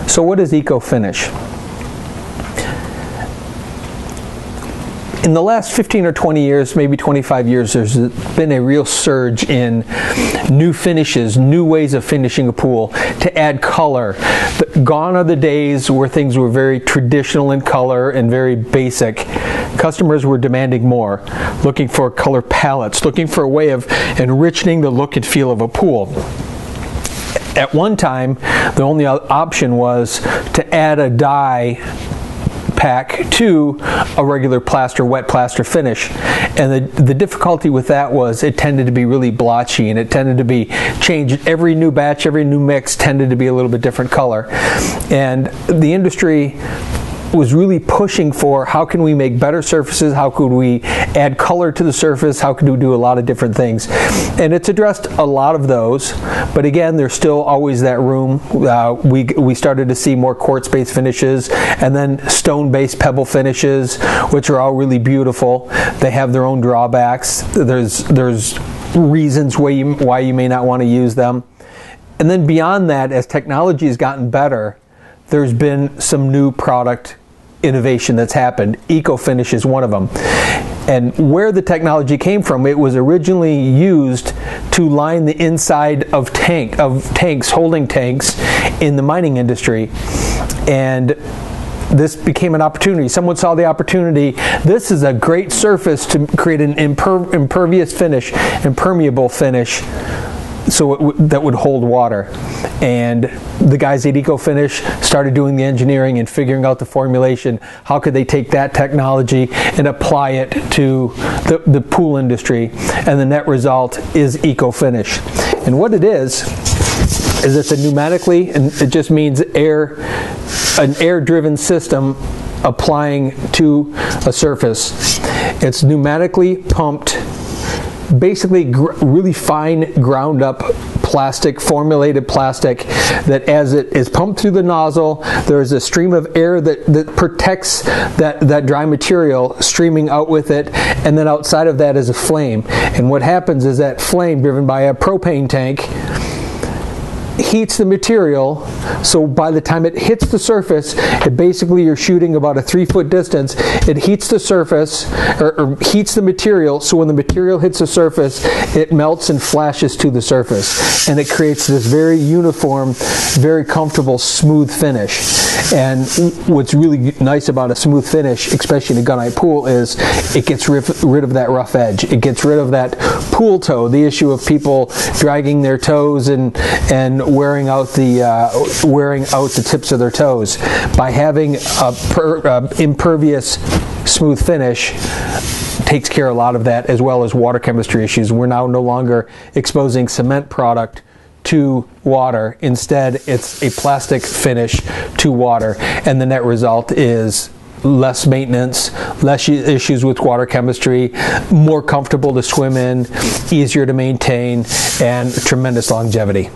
So what is ecoFinish? In the last 15 or 20 years, maybe 25 years, there's been a real surge in new finishes, new ways of finishing a pool to add color. Gone are the days where things were very traditional in color and very basic. Customers were demanding more, looking for color palettes, looking for a way of enriching the look and feel of a pool. At one time, the only option was to add a dye pack to a regular plaster, wet plaster finish, and the difficulty with that was it tended to be really blotchy, and it tended to be changed every new batch, every new mix tended to be a little bit different color. And the industry was really pushing for how can we make better surfaces, how could we add color to the surface, how could we do a lot of different things. And it's addressed a lot of those, but again, there's still always that room. We started to see more quartz-based finishes and then stone-based pebble finishes, which are all really beautiful. They have their own drawbacks. There's reasons why you may not want to use them. And then beyond that, as technology has gotten better, there's been some new product innovation that's happened. ecoFinish is one of them. And where the technology came from, it was originally used to line the inside of tanks, holding tanks in the mining industry. And this became an opportunity. Someone saw the opportunity. This is a great surface to create an impervious finish, impermeable finish, so that would hold water. And the guys at ecoFinish started doing the engineering and figuring out the formulation. How could they take that technology and apply it to the pool industry? And the net result is ecoFinish. And what it is it's a pneumatically, and it just means an air-driven system applying to a surface. It's pneumatically pumped, basically really fine ground up plastic, formulated plastic, that as it is pumped through the nozzle, there's a stream of air that protects that dry material streaming out with it, and then outside of that is a flame. And what happens is that flame, driven by a propane tank, heats the material, so by the time it hits the surface, basically you're shooting about a 3-foot distance. It heats the surface, or heats the material, so when the material hits the surface, it melts and flashes to the surface. And it creates this very uniform, very comfortable, smooth finish. And what's really nice about a smooth finish, especially in a gunite pool, is it gets rid of that rough edge. It gets rid of that pool toe, the issue of people dragging their toes and wearing out the tips of their toes. By having a impervious smooth finish, takes care of a lot of that, as well as water chemistry issues. We're now no longer exposing cement product to water. Instead, it's a plastic finish to water, and the net result is less maintenance, less issues with water chemistry, more comfortable to swim in, easier to maintain, and tremendous longevity.